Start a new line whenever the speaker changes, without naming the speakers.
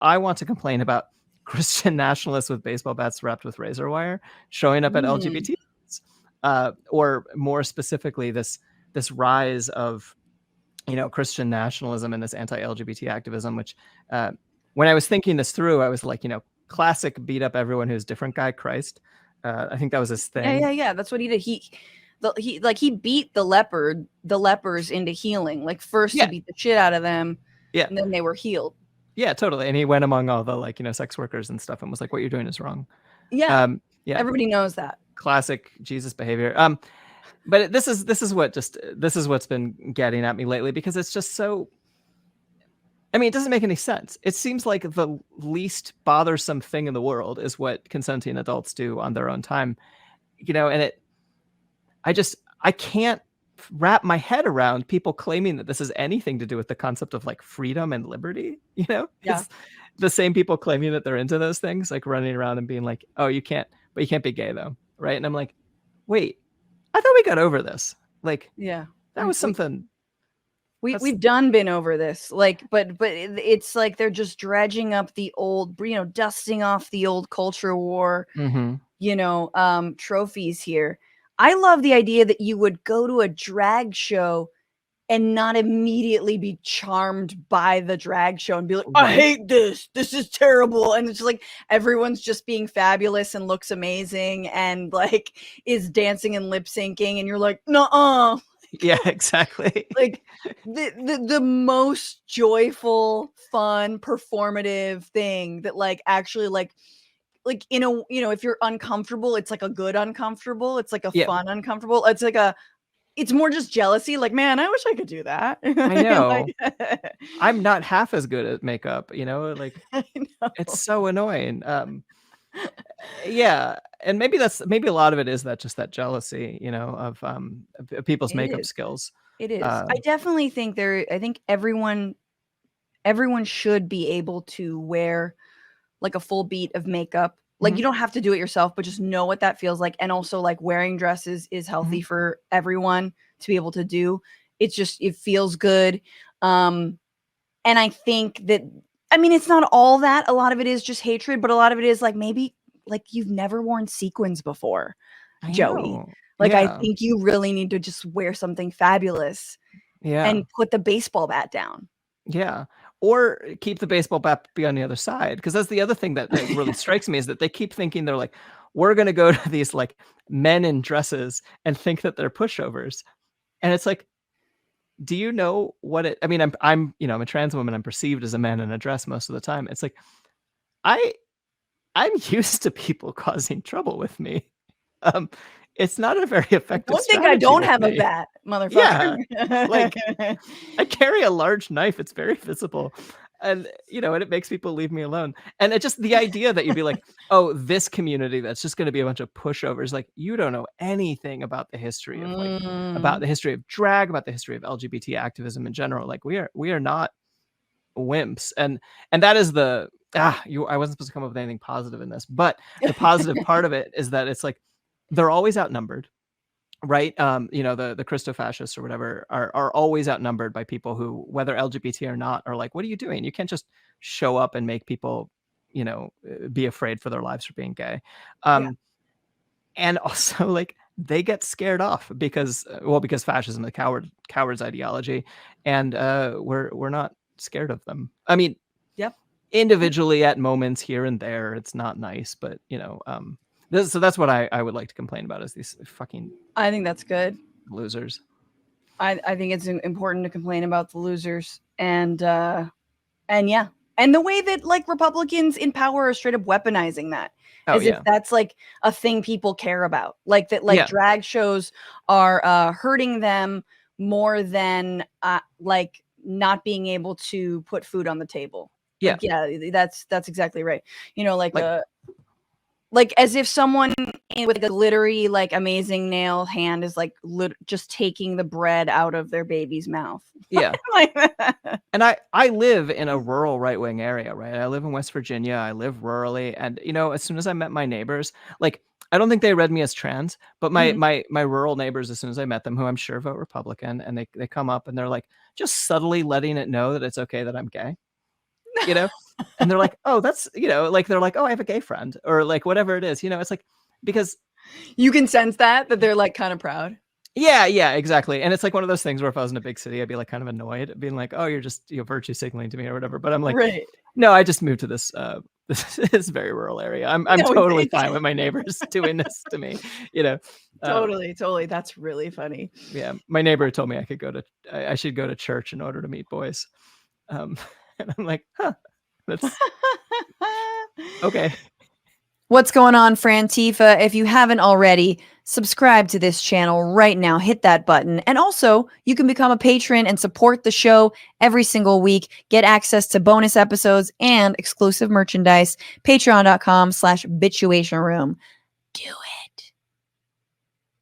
I want to complain about Christian nationalists with baseball bats wrapped with razor wire showing up at LGBT, or more specifically, this rise of, Christian nationalism and this anti-LGBT activism, which when I was thinking this through, I was like, classic beat up everyone who's different guy Christ. I think that was his thing.
Yeah. That's what he did. He beat the lepers into healing. Like first he beat the shit out of them.
Yeah.
And then they were healed.
Yeah, totally. And he went among all the sex workers and stuff and was like, what you're doing is wrong.
Yeah. Everybody knows that.
Classic Jesus behavior. But this is what's been getting at me lately, because it's just so, I mean, it doesn't make any sense. It seems like the least bothersome thing in the world is what consenting adults do on their own time, and I can't wrap my head around people claiming that this has anything to do with the concept of like freedom and liberty. It's the same people claiming that they're into those things, like running around and being like, oh, you can't be gay though, right? And I'm like, wait, I thought we got over this. Like, that was something.
We've been over this, like, but it's like they're just dredging up the old, dusting off the old culture war, trophies here. I love the idea that you would go to a drag show and not immediately be charmed by the drag show and be like, I hate this. This is terrible. And it's just like everyone's just being fabulous and looks amazing and like is dancing and lip syncing. And you're like, nuh-uh.
Yeah, exactly.
Like the most joyful, fun, performative thing that like actually like if you're uncomfortable, it's like a good uncomfortable. It's like a fun uncomfortable. It's like it's more just jealousy. Like, man, I wish I could do that.
I know. I'm not half as good at makeup, like it's so annoying. Yeah. And maybe a lot of it is that jealousy, of people's makeup skills.
It is. I definitely think I think everyone should be able to wear like a full beat of makeup. Like you don't have to do it yourself, but just know what that feels like. And also like wearing dresses is healthy for everyone to be able to do. It's just, it feels good. And I think that, I mean, it's not all that. A lot of it is just hatred, but a lot of it is like, maybe like you've never worn sequins before, Joey. Like, I think you really need to just wear something fabulous and put the baseball bat down.
Yeah. Or keep the baseball bat be on the other side. Because that's the other thing that really strikes me, is that they keep thinking they're like, we're going to go to these like men in dresses and think that they're pushovers. And it's like, do you know what it, I mean, I'm a trans woman. I'm perceived as a man in a dress most of the time. It's like, I'm used to people causing trouble with me. It's not a very effective.
Don't think I don't have a bat, motherfucker.
Yeah, like I carry a large knife. It's very visible, and and it makes people leave me alone. And it just, the idea that you'd be like, oh, this community that's just going to be a bunch of pushovers. Like, you don't know anything about the history of about the history of drag, about the history of LGBT activism in general. Like, we are not wimps, and that is the I wasn't supposed to come up with anything positive in this, but the positive part of it is that it's like, they're always outnumbered, right? The Christo-fascists or whatever are always outnumbered by people who, whether LGBT or not, are like, what are you doing? You can't just show up and make people, be afraid for their lives for being gay. And also, like, they get scared off because fascism, the coward's ideology, and we're not scared of them. I mean, individually at moments here and there, it's not nice, but so that's what I would like to complain about, is these fucking.
I think that's good.
Losers.
I think it's important to complain about the losers, and the way that like Republicans in power are straight up weaponizing that, if that's like a thing people care about, like that, like drag shows are hurting them more than like not being able to put food on the table.
Yeah,
like, that's exactly right. Like as if someone with like a glittery, like amazing nail hand is like just taking the bread out of their baby's mouth.
Yeah. And I live in a rural right-wing area, right? I live in West Virginia. I live rurally. And, as soon as I met my neighbors, like, I don't think they read me as trans, but my rural neighbors, as soon as I met them, who I'm sure vote Republican, and they come up and they're like, just subtly letting it know that it's okay that I'm gay. And they're like, oh, that's, like, they're like, oh, I have a gay friend, or like whatever it is, it's like, because
You can sense that they're like kind of proud.
yeah, exactly. And it's like one of those things where if I was in a big city, I'd be like kind of annoyed, being like, oh, you're just, virtue signaling to me or whatever. But I'm like,
Right.
no, I just moved to this this very rural area. I'm
No,
totally
it's
fine with my neighbors doing this to me, you know.
totally. That's really funny.
Yeah, my neighbor told me I should go to church in order to meet boys. And I'm like, huh, that's okay.
What's going on, Frantifa? If you haven't already, subscribe to this channel right now. Hit that button. And also, you can become a patron and support the show every single week. Get access to bonus episodes and exclusive merchandise. Patreon.com/bitchuation room. Do